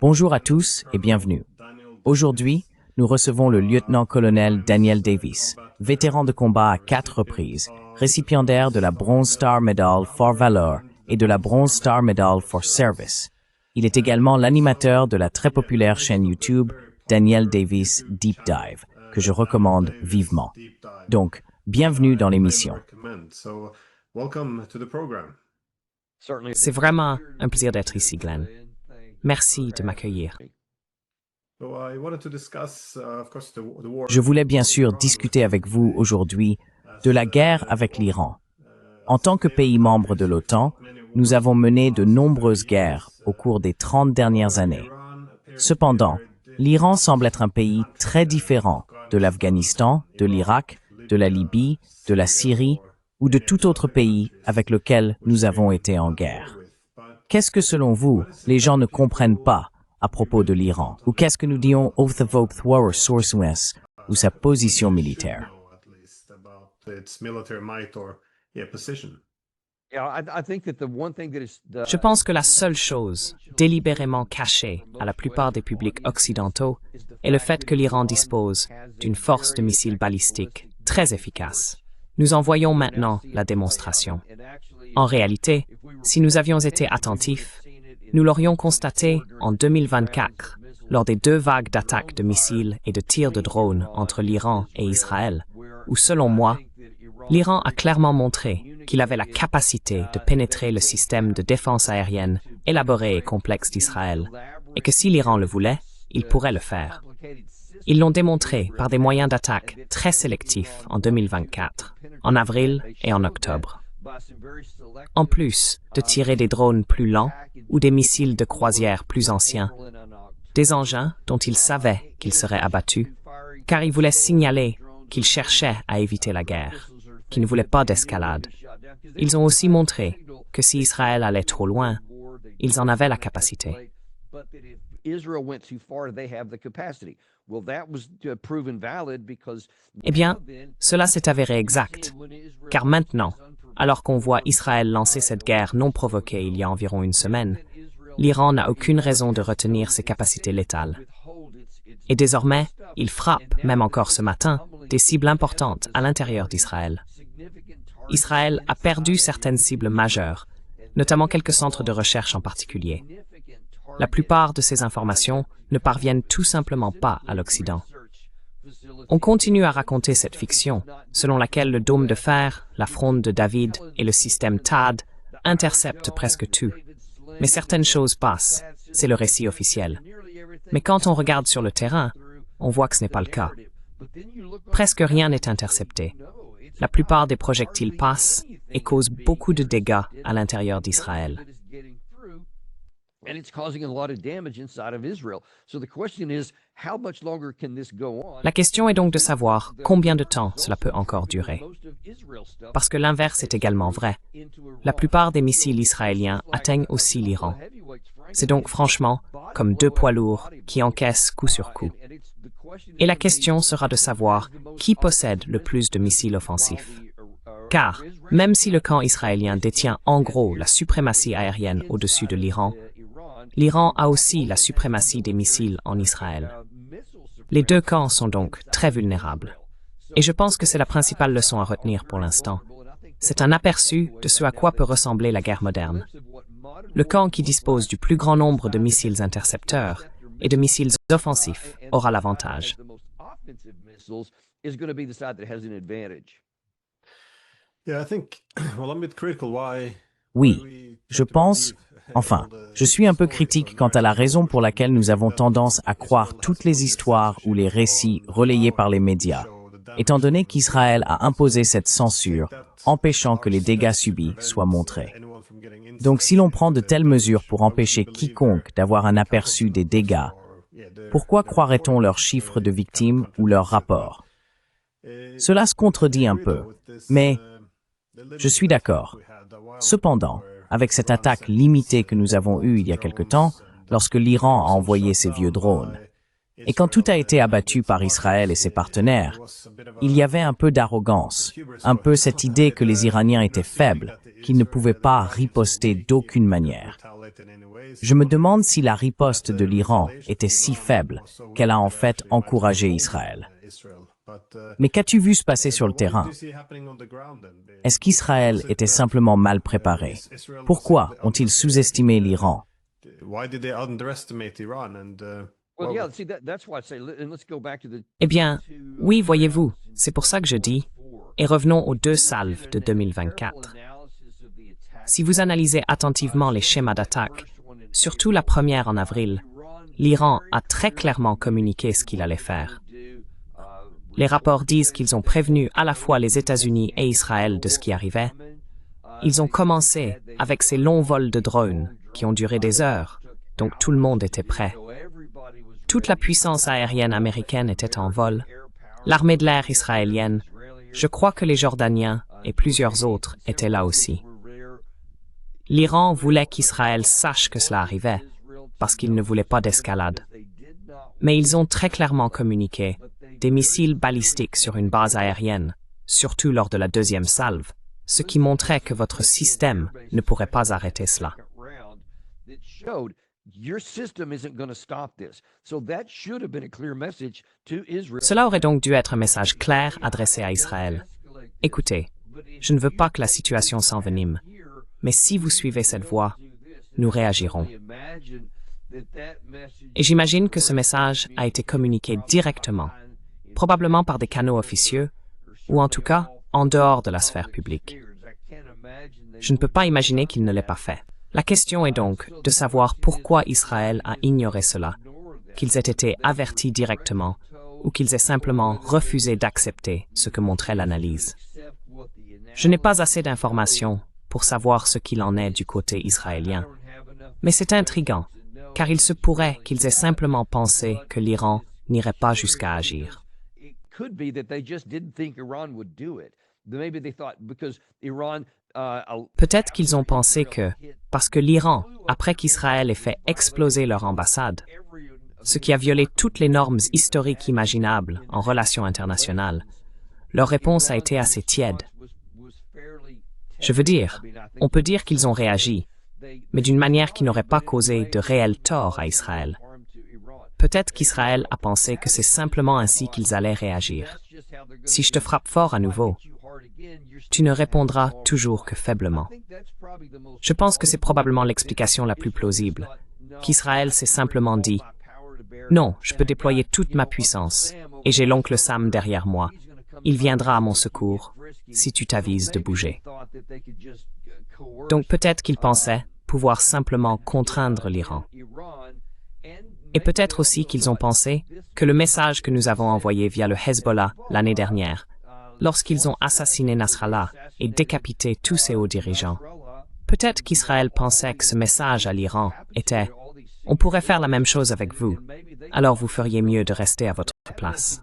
Bonjour à tous et bienvenue. Aujourd'hui, nous recevons le lieutenant-colonel Daniel Davis, vétéran de combat à 4 reprises, récipiendaire de la Bronze Star Medal for Valor et de la Bronze Star Medal for Service. Il est également l'animateur de la très populaire chaîne YouTube Daniel Davis Deep Dive, que je recommande vivement. Donc, bienvenue dans l'émission. C'est vraiment un plaisir d'être ici, Glenn. Merci de m'accueillir. Je voulais bien sûr discuter avec vous aujourd'hui de la guerre avec l'Iran. En tant que pays membre de l'OTAN, nous avons mené de nombreuses guerres au cours des 30 dernières années. Cependant, l'Iran semble être un pays très différent de l'Afghanistan, de l'Irak, de la Libye, de la Syrie ou de tout autre pays avec lequel nous avons été en guerre. Qu'est-ce que, selon vous, les gens ne comprennent pas à propos de l'Iran? Ou qu'est-ce que nous disons ou sa position militaire? Je pense que la seule chose délibérément cachée à la plupart des publics occidentaux est le fait que l'Iran dispose d'une force de missiles balistiques très efficace. Nous en voyons maintenant la démonstration. En réalité, si nous avions été attentifs, nous l'aurions constaté en 2024, lors des 2 vagues d'attaques de missiles et de tirs de drones entre l'Iran et Israël, où, selon moi, l'Iran a clairement montré qu'il avait la capacité de pénétrer le système de défense aérienne élaboré et complexe d'Israël, et que si l'Iran le voulait, il pourrait le faire. Ils l'ont démontré par des moyens d'attaque très sélectifs en 2024, en avril et en octobre. En plus de tirer des drones plus lents ou des missiles de croisière plus anciens, des engins dont ils savaient qu'ils seraient abattus, car ils voulaient signaler qu'ils cherchaient à éviter la guerre, qu'ils ne voulaient pas d'escalade. Ils ont aussi montré que si Israël allait trop loin, ils en avaient la capacité. Eh bien, cela s'est avéré exact, car maintenant, alors qu'on voit Israël lancer cette guerre non provoquée il y a environ une semaine, l'Iran n'a aucune raison de retenir ses capacités létales. Et désormais, il frappe, même encore ce matin, des cibles importantes à l'intérieur d'Israël. Israël a perdu certaines cibles majeures, notamment quelques centres de recherche en particulier. La plupart de ces informations ne parviennent tout simplement pas à l'Occident. On continue à raconter cette fiction, selon laquelle le dôme de fer, la fronde de David et le système THAAD interceptent presque tout. Mais certaines choses passent, c'est le récit officiel. Mais quand on regarde sur le terrain, on voit que ce n'est pas le cas. Presque rien n'est intercepté. La plupart des projectiles passent et causent beaucoup de dégâts à l'intérieur d'Israël. La question est donc de savoir combien de temps cela peut encore durer. Parce que l'inverse est également vrai. La plupart des missiles israéliens atteignent aussi l'Iran. C'est donc franchement comme 2 poids lourds qui encaissent coup sur coup. Et la question sera de savoir qui possède le plus de missiles offensifs. Car, même si le camp israélien détient en gros la suprématie aérienne au-dessus de l'Iran a aussi la suprématie des missiles en Israël. Les 2 camps sont donc très vulnérables. Et je pense que c'est la principale leçon à retenir pour l'instant. C'est un aperçu de ce à quoi peut ressembler la guerre moderne. Le camp qui dispose du plus grand nombre de missiles intercepteurs et de missiles offensifs aura l'avantage. Oui, je pense, je suis un peu critique quant à la raison pour laquelle nous avons tendance à croire toutes les histoires ou les récits relayés par les médias, étant donné qu'Israël a imposé cette censure, empêchant que les dégâts subis soient montrés. Donc si l'on prend de telles mesures pour empêcher quiconque d'avoir un aperçu des dégâts, pourquoi croirait-on leurs chiffres de victimes ou leurs rapports? Cela se contredit un peu, mais je suis d'accord. Cependant, avec cette attaque limitée que nous avons eue il y a quelque temps, lorsque l'Iran a envoyé ses vieux drones, et quand tout a été abattu par Israël et ses partenaires, il y avait un peu d'arrogance, un peu cette idée que les Iraniens étaient faibles, qu'ils ne pouvaient pas riposter d'aucune manière. Je me demande si la riposte de l'Iran était si faible qu'elle a en fait encouragé Israël. Mais qu'as-tu vu se passer sur le terrain? Est-ce qu'Israël était simplement mal préparé? Pourquoi ont-ils sous-estimé l'Iran? Eh bien, oui, voyez-vous, c'est pour ça que je dis, et revenons aux deux salves de 2024. Si vous analysez attentivement les schémas d'attaque, surtout la première en avril, l'Iran a très clairement communiqué ce qu'il allait faire. Les rapports disent qu'ils ont prévenu à la fois les États-Unis et Israël de ce qui arrivait. Ils ont commencé avec ces longs vols de drones qui ont duré des heures, donc tout le monde était prêt. Toute la puissance aérienne américaine était en vol, l'armée de l'air israélienne, je crois que les Jordaniens et plusieurs autres étaient là aussi. L'Iran voulait qu'Israël sache que cela arrivait, parce qu'il ne voulait pas d'escalade. Mais ils ont très clairement communiqué des missiles balistiques sur une base aérienne, surtout lors de la deuxième salve, ce qui montrait que votre système ne pourrait pas arrêter cela. Cela aurait donc dû être un message clair adressé à Israël. Écoutez, je ne veux pas que la situation s'envenime, mais si vous suivez cette voie, nous réagirons. Et j'imagine que ce message a été communiqué directement, probablement par des canaux officieux, ou en tout cas en dehors de la sphère publique. Je ne peux pas imaginer qu'il ne l'ait pas fait. La question est donc de savoir pourquoi Israël a ignoré cela, qu'ils aient été avertis directement ou qu'ils aient simplement refusé d'accepter ce que montrait l'analyse. Je n'ai pas assez d'informations pour savoir ce qu'il en est du côté israélien, mais c'est intriguant, car il se pourrait qu'ils aient simplement pensé que l'Iran n'irait pas jusqu'à agir. Peut-être qu'ils ont pensé que, parce que l'Iran, après qu'Israël ait fait exploser leur ambassade, ce qui a violé toutes les normes historiques imaginables en relations internationales, leur réponse a été assez tiède. Je veux dire, on peut dire qu'ils ont réagi, mais d'une manière qui n'aurait pas causé de réel tort à Israël. Peut-être qu'Israël a pensé que c'est simplement ainsi qu'ils allaient réagir. Si je te frappe fort à nouveau, tu ne répondras toujours que faiblement. Je pense que c'est probablement l'explication la plus plausible, qu'Israël s'est simplement dit « Non, je peux déployer toute ma puissance, et j'ai l'oncle Sam derrière moi. Il viendra à mon secours, si tu t'avises de bouger. » Donc peut-être qu'ils pensaient pouvoir simplement contraindre l'Iran. Et peut-être aussi qu'ils ont pensé que le message que nous avons envoyé via le Hezbollah l'année dernière, lorsqu'ils ont assassiné Nasrallah et décapité tous ses hauts dirigeants, peut-être qu'Israël pensait que ce message à l'Iran était « On pourrait faire la même chose avec vous, alors vous feriez mieux de rester à votre place. »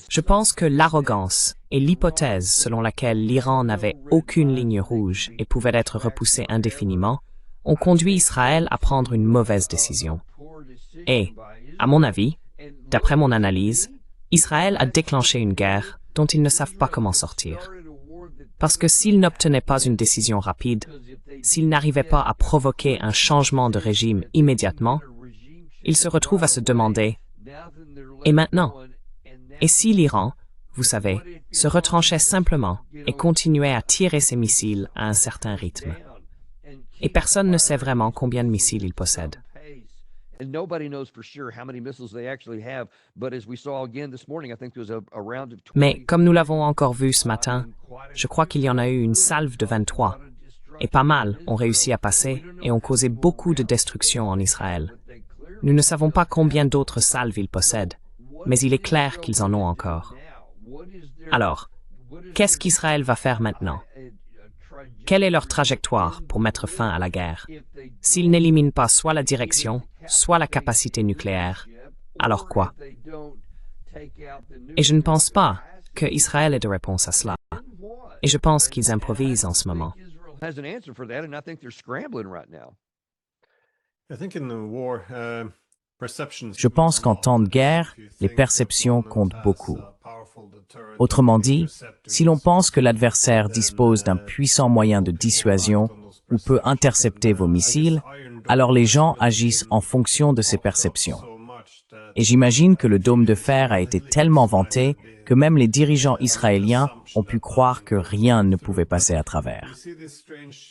Je pense que l'arrogance et l'hypothèse selon laquelle l'Iran n'avait aucune ligne rouge et pouvait être repoussé indéfiniment ont conduit Israël à prendre une mauvaise décision. Et, à mon avis, d'après mon analyse, Israël a déclenché une guerre dont ils ne savent pas comment sortir. Parce que s'ils n'obtenaient pas une décision rapide, s'ils n'arrivaient pas à provoquer un changement de régime immédiatement, ils se retrouvent à se demander « Et maintenant ?» Et si l'Iran, vous savez, se retranchait simplement et continuait à tirer ses missiles à un certain rythme? Et personne ne sait vraiment combien de missiles il possède. Mais comme nous l'avons encore vu ce matin, je crois qu'il y en a eu une salve de 23. Et pas mal ont réussi à passer et ont causé beaucoup de destruction en Israël. Nous ne savons pas combien d'autres salves ils possèdent, mais il est clair qu'ils en ont encore. Alors, qu'est-ce qu'Israël va faire maintenant? Quelle est leur trajectoire pour mettre fin à la guerre? S'ils n'éliminent pas soit la direction, soit la capacité nucléaire, alors quoi? Et je ne pense pas que Israël ait de réponse à cela. Et je pense qu'ils improvisent en ce moment. Je pense qu'en temps de guerre, les perceptions comptent beaucoup. Autrement dit, si l'on pense que l'adversaire dispose d'un puissant moyen de dissuasion ou peut intercepter vos missiles, alors les gens agissent en fonction de ces perceptions. Et j'imagine que le dôme de fer a été tellement vanté que même les dirigeants israéliens ont pu croire que rien ne pouvait passer à travers.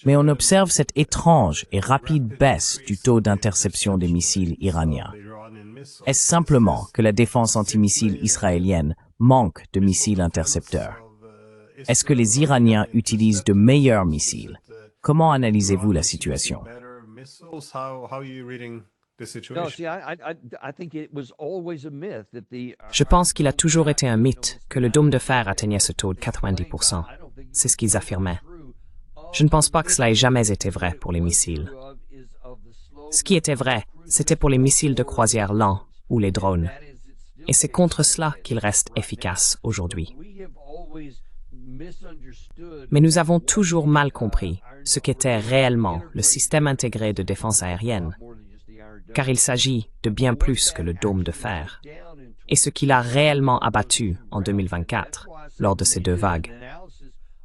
Mais on observe cette étrange et rapide baisse du taux d'interception des missiles iraniens. Est-ce simplement que la défense antimissile israélienne manque de missiles intercepteurs? Est-ce que les Iraniens utilisent de meilleurs missiles? Comment analysez-vous la situation? Je pense qu'il a toujours été un mythe que le dôme de fer atteignait ce taux de 90%. C'est ce qu'ils affirmaient. Je ne pense pas que cela ait jamais été vrai pour les missiles. Ce qui était vrai, c'était pour les missiles de croisière lents ou les drones. Et c'est contre cela qu'ils restent efficaces aujourd'hui. Mais nous avons toujours mal compris ce qu'était réellement le système intégré de défense aérienne, car il s'agit de bien plus que le dôme de fer, et ce qu'il a réellement abattu en 2024 lors de ces deux vagues.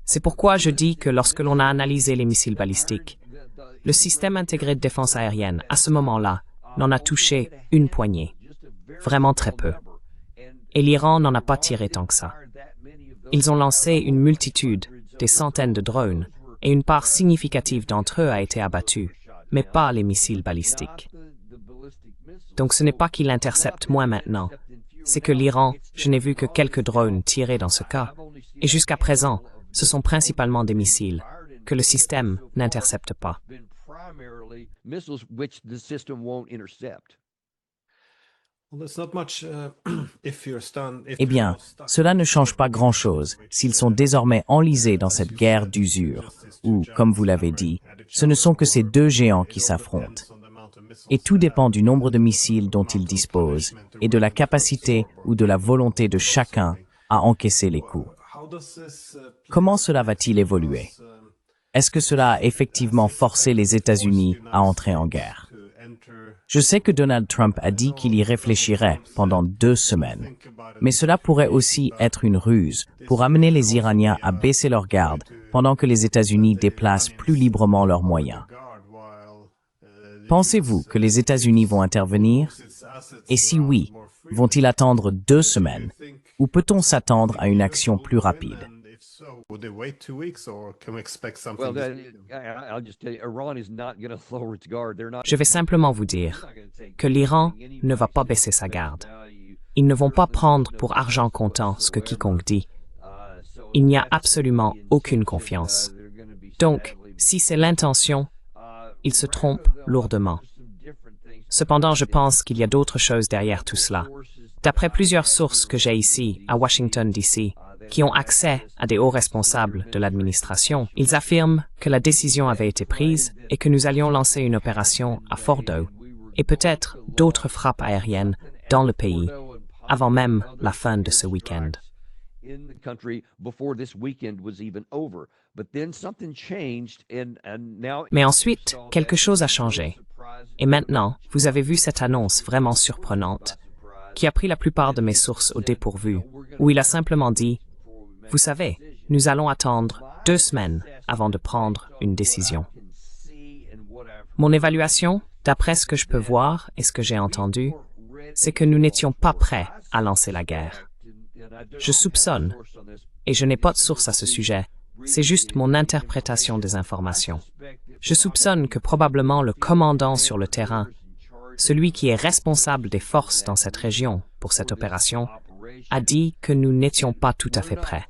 C'est pourquoi je dis que lorsque l'on a analysé les missiles balistiques, le système intégré de défense aérienne, à ce moment-là, n'en a touché une poignée, vraiment très peu. Et l'Iran n'en a pas tiré tant que ça. Ils ont lancé une multitude, des centaines de drones, et une part significative d'entre eux a été abattue, mais pas les missiles balistiques. Donc ce n'est pas qu'ils l'interceptent moins maintenant, c'est que l'Iran, je n'ai vu que quelques drones tirés dans ce cas, et jusqu'à présent, ce sont principalement des missiles que le système n'intercepte pas. Eh bien, cela ne change pas grand-chose s'ils sont désormais enlisés dans cette guerre d'usure, où, comme vous l'avez dit, ce ne sont que ces deux géants qui s'affrontent. Et tout dépend du nombre de missiles dont ils disposent et de la capacité ou de la volonté de chacun à encaisser les coups. Comment cela va-t-il évoluer? Est-ce que cela a effectivement forcé les États-Unis à entrer en guerre? Je sais que Donald Trump a dit qu'il y réfléchirait pendant 2 semaines, mais cela pourrait aussi être une ruse pour amener les Iraniens à baisser leur garde pendant que les États-Unis déplacent plus librement leurs moyens. Pensez-vous que les États-Unis vont intervenir? Et si oui, vont-ils attendre 2 semaines? Ou peut-on s'attendre à une action plus rapide? Je vais simplement vous dire que l'Iran ne va pas baisser sa garde. Ils ne vont pas prendre pour argent comptant ce que quiconque dit. Il n'y a absolument aucune confiance. Donc, si c'est l'intention, ils se trompent lourdement. Cependant, je pense qu'il y a d'autres choses derrière tout cela. D'après plusieurs sources que j'ai ici, à Washington, D.C., qui ont accès à des hauts responsables de l'administration, ils affirment que la décision avait été prise et que nous allions lancer une opération à Fordo et peut-être d'autres frappes aériennes dans le pays avant même la fin de ce week-end. Mais ensuite, quelque chose a changé. Et maintenant, vous avez vu cette annonce vraiment surprenante qui a pris la plupart de mes sources au dépourvu, où il a simplement dit « Vous savez, nous allons attendre 2 semaines avant de prendre une décision. » Mon évaluation, d'après ce que je peux voir et ce que j'ai entendu, c'est que nous n'étions pas prêts à lancer la guerre. Je soupçonne, et je n'ai pas de source à ce sujet, c'est juste mon interprétation des informations. Je soupçonne que probablement le commandant sur le terrain, celui qui est responsable des forces dans cette région pour cette opération, a dit que nous n'étions pas tout à fait prêts.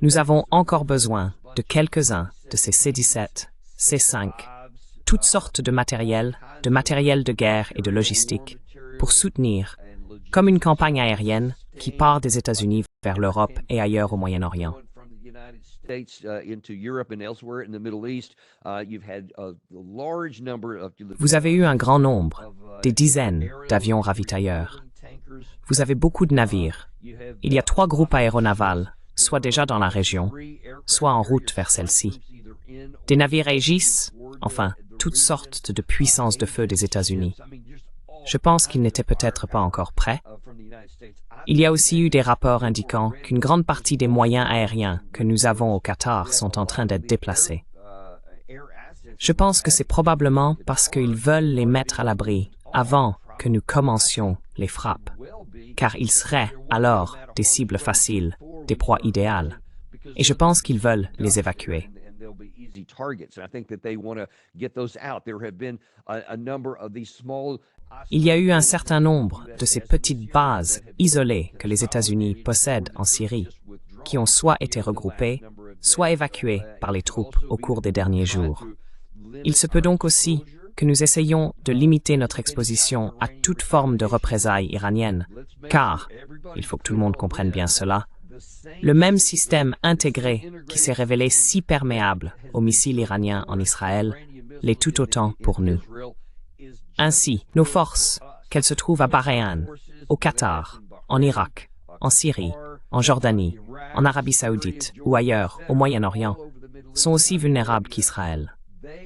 Nous avons encore besoin de quelques-uns de ces C-17, C-5, toutes sortes de matériel de guerre et de logistique, pour soutenir, comme une campagne aérienne qui part des États-Unis vers l'Europe et ailleurs au Moyen-Orient. Vous avez eu un grand nombre, des dizaines d'avions ravitailleurs. Vous avez beaucoup de navires. Il y a 3 groupes aéronavals, soit déjà dans la région, soit en route vers celle-ci. Des navires Aegis, enfin, toutes sortes de puissances de feu des États-Unis. Je pense qu'ils n'étaient peut-être pas encore prêts. Il y a aussi eu des rapports indiquant qu'une grande partie des moyens aériens que nous avons au Qatar sont en train d'être déplacés. Je pense que c'est probablement parce qu'ils veulent les mettre à l'abri avant que nous commencions les frappes, car ils seraient alors des cibles faciles, des proies idéales. Et je pense qu'ils veulent les évacuer. Il y a eu un certain nombre de ces petites bases isolées que les États-Unis possèdent en Syrie, qui ont soit été regroupées, soit évacuées par les troupes au cours des derniers jours. Il se peut donc aussi que nous essayions de limiter notre exposition à toute forme de représailles iraniennes, car, il faut que tout le monde comprenne bien cela, le même système intégré qui s'est révélé si perméable aux missiles iraniens en Israël l'est tout autant pour nous. Ainsi, nos forces, qu'elles se trouvent à Bahreïn, au Qatar, en Irak, en Syrie, en Jordanie, en Arabie Saoudite ou ailleurs, au Moyen-Orient, sont aussi vulnérables qu'Israël.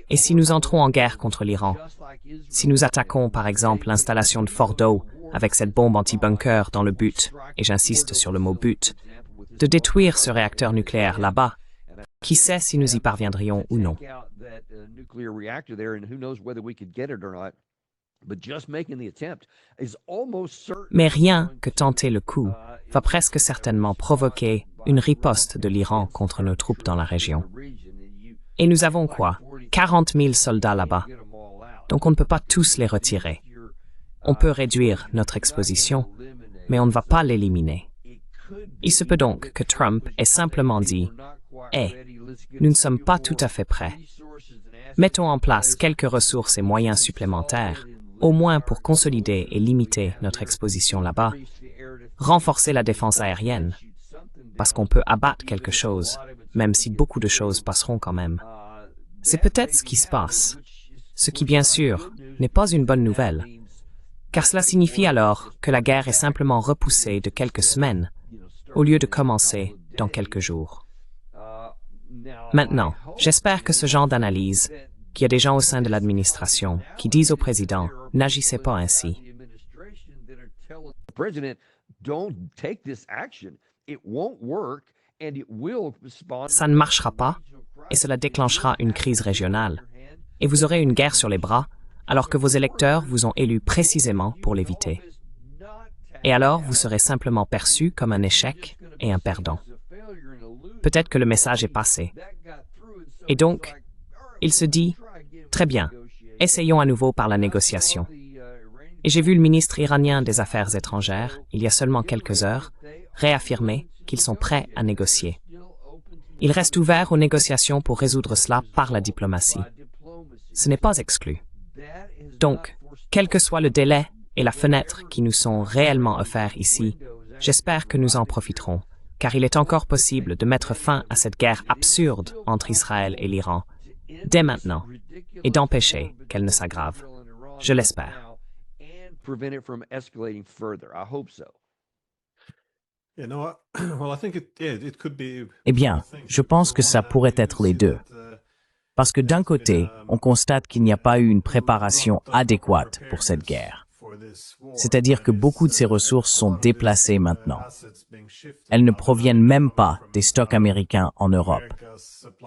Et si nous entrons en guerre contre l'Iran, si nous attaquons par exemple l'installation de Fordow avec cette bombe anti-bunker dans le but, et j'insiste sur le mot but, de détruire ce réacteur nucléaire là-bas, qui sait si nous y parviendrions ou non. Mais rien que tenter le coup va presque certainement provoquer une riposte de l'Iran contre nos troupes dans la région. Et nous avons quoi? 40 000 soldats là-bas. Donc on ne peut pas tous les retirer. On peut réduire notre exposition, mais on ne va pas l'éliminer. Il se peut donc que Trump ait simplement dit « Hey, nous ne sommes pas tout à fait prêts. Mettons en place quelques ressources et moyens supplémentaires, au moins pour consolider et limiter notre exposition là-bas, renforcer la défense aérienne, parce qu'on peut abattre quelque chose, même si beaucoup de choses passeront quand même. » C'est peut-être ce qui se passe, ce qui bien sûr n'est pas une bonne nouvelle, car cela signifie alors que la guerre est simplement repoussée de quelques semaines, au lieu de commencer dans quelques jours. Maintenant, j'espère que ce genre d'analyse, qu'il y a des gens au sein de l'administration qui disent au président « n'agissez pas ainsi ». Ça ne marchera pas et cela déclenchera une crise régionale. Et vous aurez une guerre sur les bras alors que vos électeurs vous ont élu précisément pour l'éviter. Et alors, vous serez simplement perçu comme un échec et un perdant. Peut-être que le message est passé. Et donc, il se dit « Très bien, essayons à nouveau par la négociation ». Et j'ai vu le ministre iranien des Affaires étrangères, il y a seulement quelques heures, réaffirmer qu'ils sont prêts à négocier. Ils restent ouverts aux négociations pour résoudre cela par la diplomatie. Ce n'est pas exclu. Donc, quel que soit le délai et la fenêtre qui nous sont réellement offerts ici, j'espère que nous en profiterons, car il est encore possible de mettre fin à cette guerre absurde entre Israël et l'Iran, dès maintenant, et d'empêcher qu'elle ne s'aggrave. Je l'espère. Eh bien, je pense que ça pourrait être les deux. Parce que d'un côté, on constate qu'il n'y a pas eu une préparation adéquate pour cette guerre. C'est-à-dire que beaucoup de ces ressources sont déplacées maintenant. Elles ne proviennent même pas des stocks américains en Europe.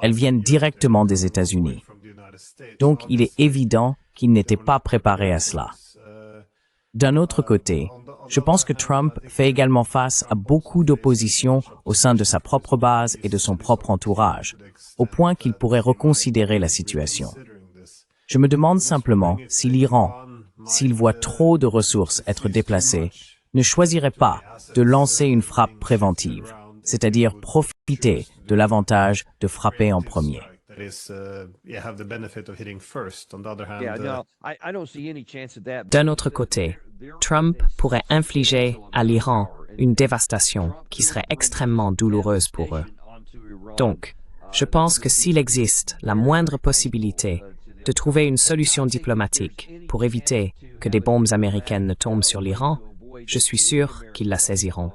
Elles viennent directement des États-Unis. Donc, il est évident qu'ils n'étaient pas préparés à cela. D'un autre côté, je pense que Trump fait également face à beaucoup d'opposition au sein de sa propre base et de son propre entourage, au point qu'il pourrait reconsidérer la situation. Je me demande simplement si l'Iran, s'il voit trop de ressources être déplacées, ne choisirait pas de lancer une frappe préventive, c'est-à-dire profiter de l'avantage de frapper en premier. D'un autre côté, Trump pourrait infliger à l'Iran une dévastation qui serait extrêmement douloureuse pour eux. Donc, je pense que s'il existe la moindre possibilité de trouver une solution diplomatique pour éviter que des bombes américaines ne tombent sur l'Iran, je suis sûr qu'ils la saisiront.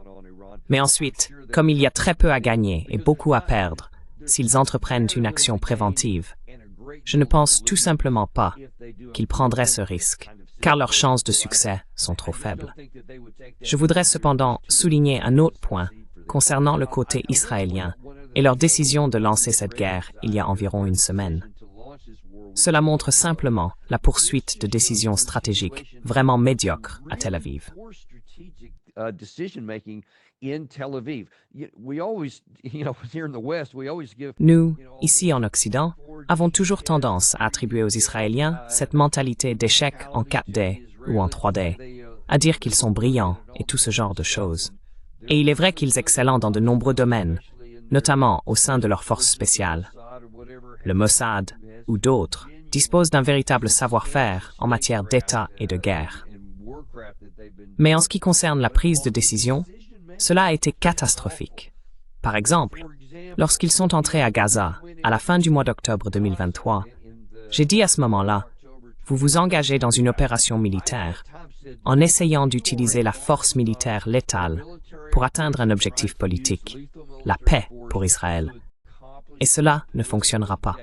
Mais ensuite, comme il y a très peu à gagner et beaucoup à perdre, s'ils entreprennent une action préventive, je ne pense tout simplement pas qu'ils prendraient ce risque, car leurs chances de succès sont trop faibles. Je voudrais cependant souligner un autre point concernant le côté israélien et leur décision de lancer cette guerre il y a environ une semaine. Cela montre simplement la poursuite de décisions stratégiques vraiment médiocres à Tel Aviv. Nous, ici en Occident, avons toujours tendance à attribuer aux Israéliens cette mentalité d'échec en 4D ou en 3D, à dire qu'ils sont brillants et tout ce genre de choses. Et il est vrai qu'ils excellent dans de nombreux domaines, notamment au sein de leurs forces spéciales. Le Mossad ou d'autres disposent d'un véritable savoir-faire en matière d'État et de guerre. Mais en ce qui concerne la prise de décision, cela a été catastrophique. Par exemple, lorsqu'ils sont entrés à Gaza, à la fin du mois d'octobre 2023, j'ai dit à ce moment-là, vous vous engagez dans une opération militaire en essayant d'utiliser la force militaire létale pour atteindre un objectif politique, la paix pour Israël. Et cela ne fonctionnera pas.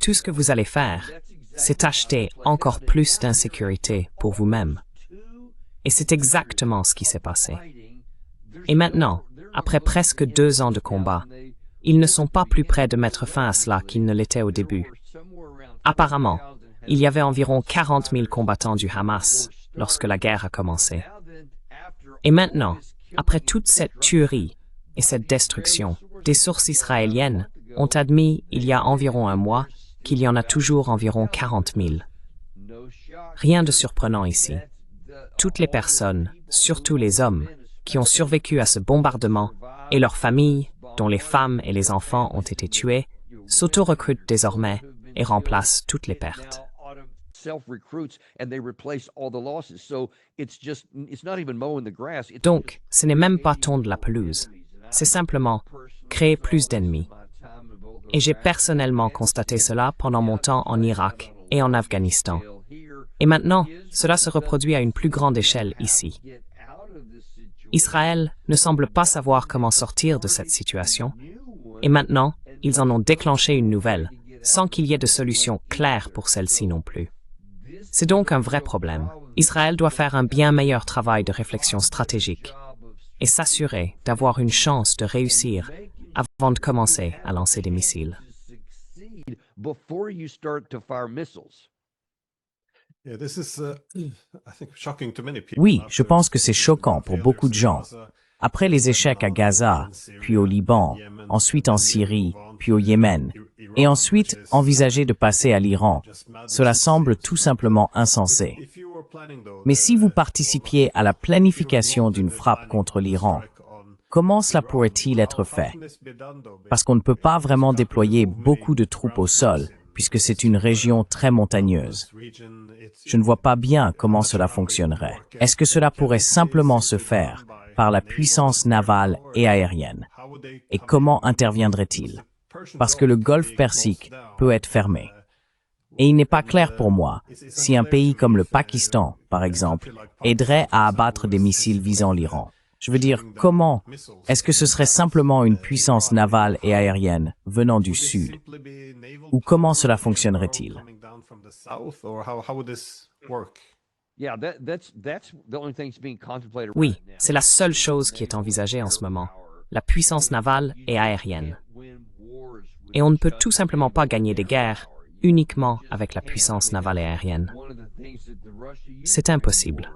Tout ce que vous allez faire, c'est acheter encore plus d'insécurité pour vous-même. Et c'est exactement ce qui s'est passé. Et maintenant, après presque 2 ans de combat, ils ne sont pas plus près de mettre fin à cela qu'ils ne l'étaient au début. Apparemment, il y avait environ 40 000 combattants du Hamas lorsque la guerre a commencé. Et maintenant, après toute cette tuerie et cette destruction, des sources israéliennes ont admis il y a environ un mois qu'il y en a toujours environ 40 000. Rien de surprenant ici. Toutes les personnes, surtout les hommes, qui ont survécu à ce bombardement et leurs familles, dont les femmes et les enfants ont été tués, s'auto-recrutent désormais et remplacent toutes les pertes. Donc, ce n'est même pas tondre la pelouse. C'est simplement créer plus d'ennemis. Et j'ai personnellement constaté cela pendant mon temps en Irak et en Afghanistan. Et maintenant, cela se reproduit à une plus grande échelle ici. Israël ne semble pas savoir comment sortir de cette situation, et maintenant, ils en ont déclenché une nouvelle, sans qu'il y ait de solution claire pour celle-ci non plus. C'est donc un vrai problème. Israël doit faire un bien meilleur travail de réflexion stratégique et s'assurer d'avoir une chance de réussir avant de commencer à lancer des missiles. Oui, je pense que c'est choquant pour beaucoup de gens. Après les échecs à Gaza, puis au Liban, ensuite en Syrie, puis au Yémen, et ensuite envisager de passer à l'Iran, cela semble tout simplement insensé. Mais si vous participiez à la planification d'une frappe contre l'Iran, comment cela pourrait-il être fait? Parce qu'on ne peut pas vraiment déployer beaucoup de troupes au sol, puisque c'est une région très montagneuse. Je ne vois pas bien comment cela fonctionnerait. Est-ce que cela pourrait simplement se faire par la puissance navale et aérienne? Et comment interviendrait-il? Parce que le golfe Persique peut être fermé. Et il n'est pas clair pour moi si un pays comme le Pakistan, par exemple, aiderait à abattre des missiles visant l'Iran. Je veux dire, comment? Est-ce que ce serait simplement une puissance navale et aérienne venant du Sud? Ou comment cela fonctionnerait-il? Oui, c'est la seule chose qui est envisagée en ce moment, la puissance navale et aérienne. Et on ne peut tout simplement pas gagner des guerres uniquement avec la puissance navale et aérienne. C'est impossible.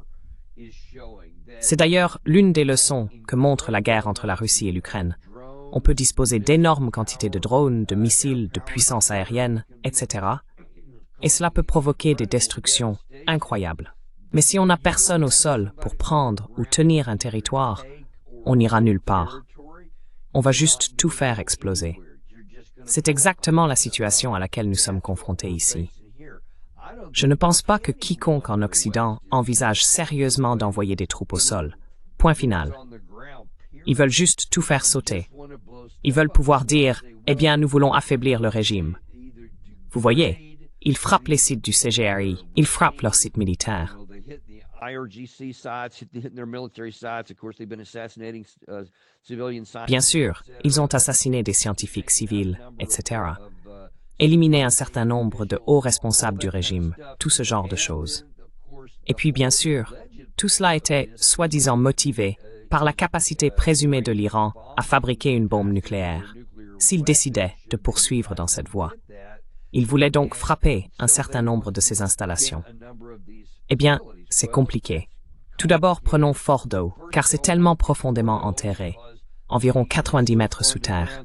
C'est d'ailleurs l'une des leçons que montre la guerre entre la Russie et l'Ukraine. On peut disposer d'énormes quantités de drones, de missiles, de puissance aérienne, etc. Et cela peut provoquer des destructions incroyables. Mais si on n'a personne au sol pour prendre ou tenir un territoire, on n'ira nulle part. On va juste tout faire exploser. C'est exactement la situation à laquelle nous sommes confrontés ici. Je ne pense pas que quiconque en Occident envisage sérieusement d'envoyer des troupes au sol. Point final. Ils veulent juste tout faire sauter. Ils veulent pouvoir dire « Eh bien, nous voulons affaiblir le régime ». Vous voyez, ils frappent les sites du CGRI, ils frappent leurs sites militaires. Bien sûr, ils ont assassiné des scientifiques civils, etc. Éliminé un certain nombre de hauts responsables du régime, tout ce genre de choses. Et puis bien sûr, tout cela était soi-disant motivé par la capacité présumée de l'Iran à fabriquer une bombe nucléaire, s'il décidait de poursuivre dans cette voie. Il voulait donc frapper un certain nombre de ces installations. Eh bien, c'est compliqué. Tout d'abord, prenons Fordo, car c'est tellement profondément enterré, environ 90 mètres sous terre.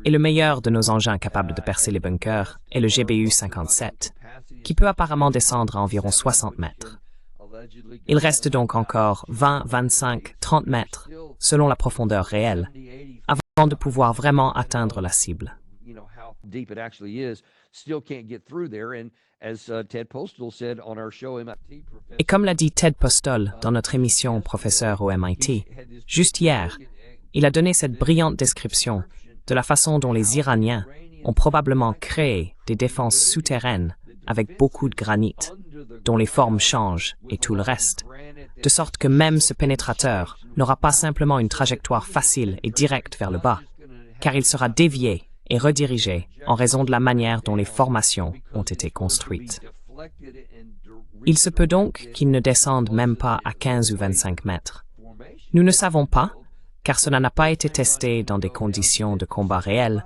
Et le meilleur de nos engins capables de percer les bunkers est le GBU-57, qui peut apparemment descendre à environ 60 mètres. Il reste donc encore 20, 25, 30 mètres, selon la profondeur réelle, avant de pouvoir vraiment atteindre la cible. Et comme l'a dit Ted Postol dans notre émission Professeur au MIT, juste hier, il a donné cette brillante description de la façon dont les Iraniens ont probablement créé des défenses souterraines avec beaucoup de granit, dont les formes changent et tout le reste, de sorte que même ce pénétrateur n'aura pas simplement une trajectoire facile et directe vers le bas, car il sera dévié et redirigé en raison de la manière dont les formations ont été construites. Il se peut donc qu'il ne descende même pas à 15 ou 25 mètres. Nous ne savons pas, car cela n'a pas été testé dans des conditions de combat réelles,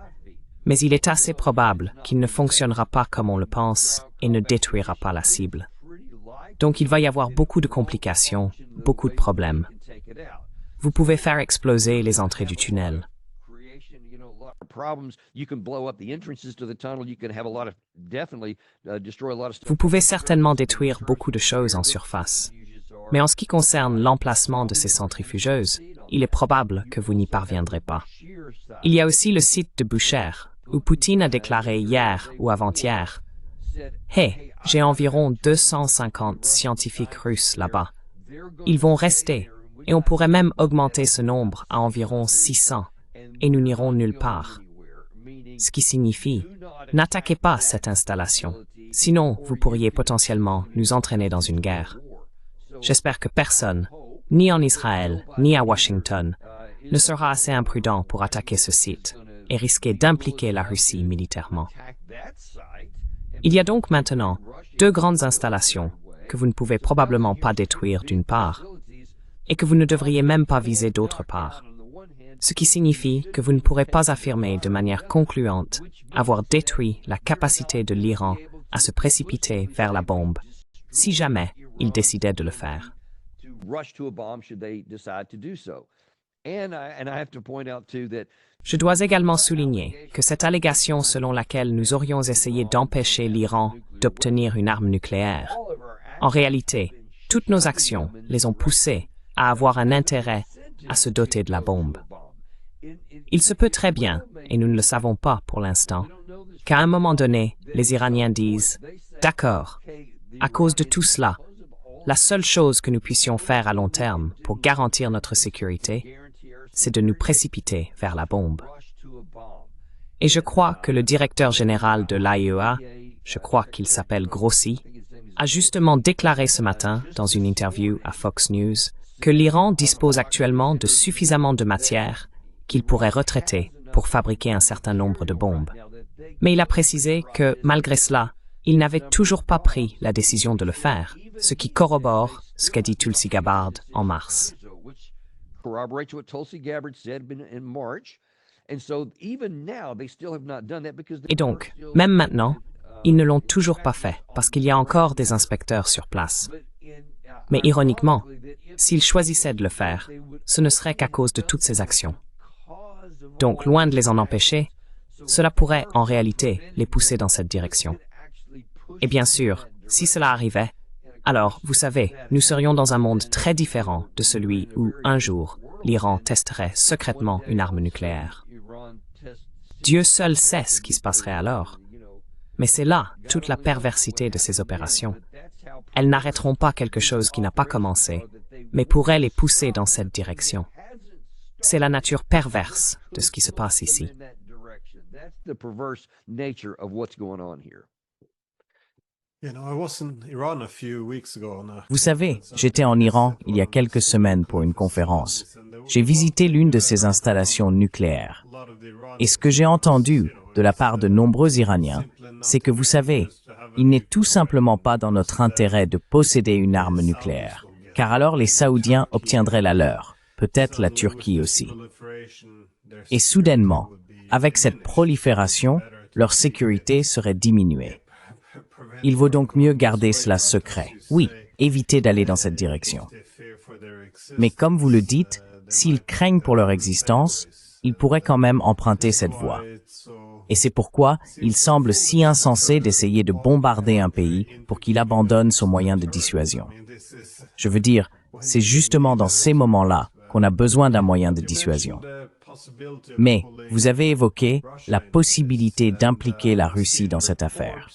mais il est assez probable qu'il ne fonctionnera pas comme on le pense et ne détruira pas la cible. Donc il va y avoir beaucoup de complications, beaucoup de problèmes. Vous pouvez faire exploser les entrées du tunnel. Vous pouvez certainement détruire beaucoup de choses en surface. Mais en ce qui concerne l'emplacement de ces centrifugeuses, il est probable que vous n'y parviendrez pas. Il y a aussi le site de Bushehr, où Poutine a déclaré hier ou avant-hier « Hey, j'ai environ 250 scientifiques russes là-bas. Ils vont rester, et on pourrait même augmenter ce nombre à environ 600, et nous n'irons nulle part. » Ce qui signifie « N'attaquez pas cette installation, sinon vous pourriez potentiellement nous entraîner dans une guerre. » J'espère que personne, ni en Israël, ni à Washington, ne sera assez imprudent pour attaquer ce site et risquer d'impliquer la Russie militairement. Il y a donc maintenant deux grandes installations que vous ne pouvez probablement pas détruire d'une part et que vous ne devriez même pas viser d'autre part. Ce qui signifie que vous ne pourrez pas affirmer de manière concluante avoir détruit la capacité de l'Iran à se précipiter vers la bombe, si jamais il décidait de le faire. Je dois également souligner que cette allégation selon laquelle nous aurions essayé d'empêcher l'Iran d'obtenir une arme nucléaire, en réalité, toutes nos actions les ont poussés à avoir un intérêt à se doter de la bombe. Il se peut très bien, et nous ne le savons pas pour l'instant, qu'à un moment donné, les Iraniens disent « D'accord, à cause de tout cela, la seule chose que nous puissions faire à long terme pour garantir notre sécurité, c'est de nous précipiter vers la bombe. » Et je crois que le directeur général de l'AIEA, je crois qu'il s'appelle Grossi, a justement déclaré ce matin, dans une interview à Fox News, que l'Iran dispose actuellement de suffisamment de matière qu'il pourrait retraiter pour fabriquer un certain nombre de bombes. Mais il a précisé que, malgré cela, il n'avait toujours pas pris la décision de le faire, ce qui corrobore ce qu'a dit Tulsi Gabbard en mars. Et donc, même maintenant, ils ne l'ont toujours pas fait parce qu'il y a encore des inspecteurs sur place. Mais ironiquement, s'ils choisissaient de le faire, ce ne serait qu'à cause de toutes ces actions. Donc, loin de les en empêcher, cela pourrait, en réalité, les pousser dans cette direction. Et bien sûr, si cela arrivait, alors, vous savez, nous serions dans un monde très différent de celui où, un jour, l'Iran testerait secrètement une arme nucléaire. Dieu seul sait ce qui se passerait alors. Mais c'est là toute la perversité de ces opérations. Elles n'arrêteront pas quelque chose qui n'a pas commencé, mais pourraient les pousser dans cette direction. C'est la nature perverse de ce qui se passe ici. Vous savez, j'étais en Iran il y a quelques semaines pour une conférence. J'ai visité l'une de ces installations nucléaires. Et ce que j'ai entendu de la part de nombreux Iraniens, c'est que vous savez, il n'est tout simplement pas dans notre intérêt de posséder une arme nucléaire, car alors les Saoudiens obtiendraient la leur, peut-être la Turquie aussi. Et soudainement, avec cette prolifération, leur sécurité serait diminuée. Il vaut donc mieux garder cela secret. Oui, éviter d'aller dans cette direction. Mais comme vous le dites, s'ils craignent pour leur existence, ils pourraient quand même emprunter cette voie. Et c'est pourquoi il semble si insensé d'essayer de bombarder un pays pour qu'il abandonne son moyen de dissuasion. Je veux dire, c'est justement dans ces moments-là qu'on a besoin d'un moyen de dissuasion. Mais vous avez évoqué la possibilité d'impliquer la Russie dans cette affaire.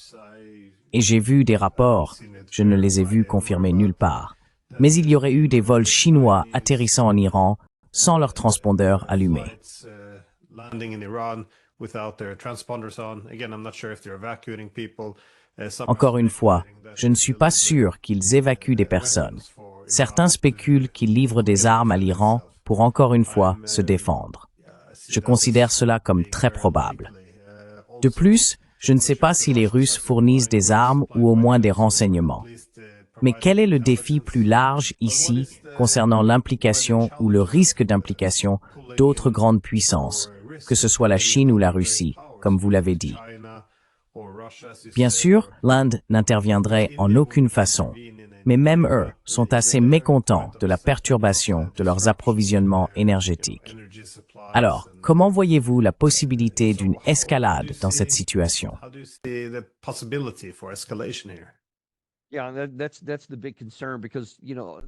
Et j'ai vu des rapports, je ne les ai vus confirmés nulle part, mais il y aurait eu des vols chinois atterrissant en Iran sans leur transpondeur allumé. Encore une fois, je ne suis pas sûr qu'ils évacuent des personnes. Certains spéculent qu'ils livrent des armes à l'Iran pour encore une fois se défendre. Je considère cela comme très probable. De plus, je ne sais pas si les Russes fournissent des armes ou au moins des renseignements. Mais quel est le défi plus large ici concernant l'implication ou le risque d'implication d'autres grandes puissances, que ce soit la Chine ou la Russie, comme vous l'avez dit? Bien sûr, l'Inde n'interviendrait en aucune façon, mais même eux sont assez mécontents de la perturbation de leurs approvisionnements énergétiques. Alors, comment voyez-vous la possibilité d'une escalade dans cette situation?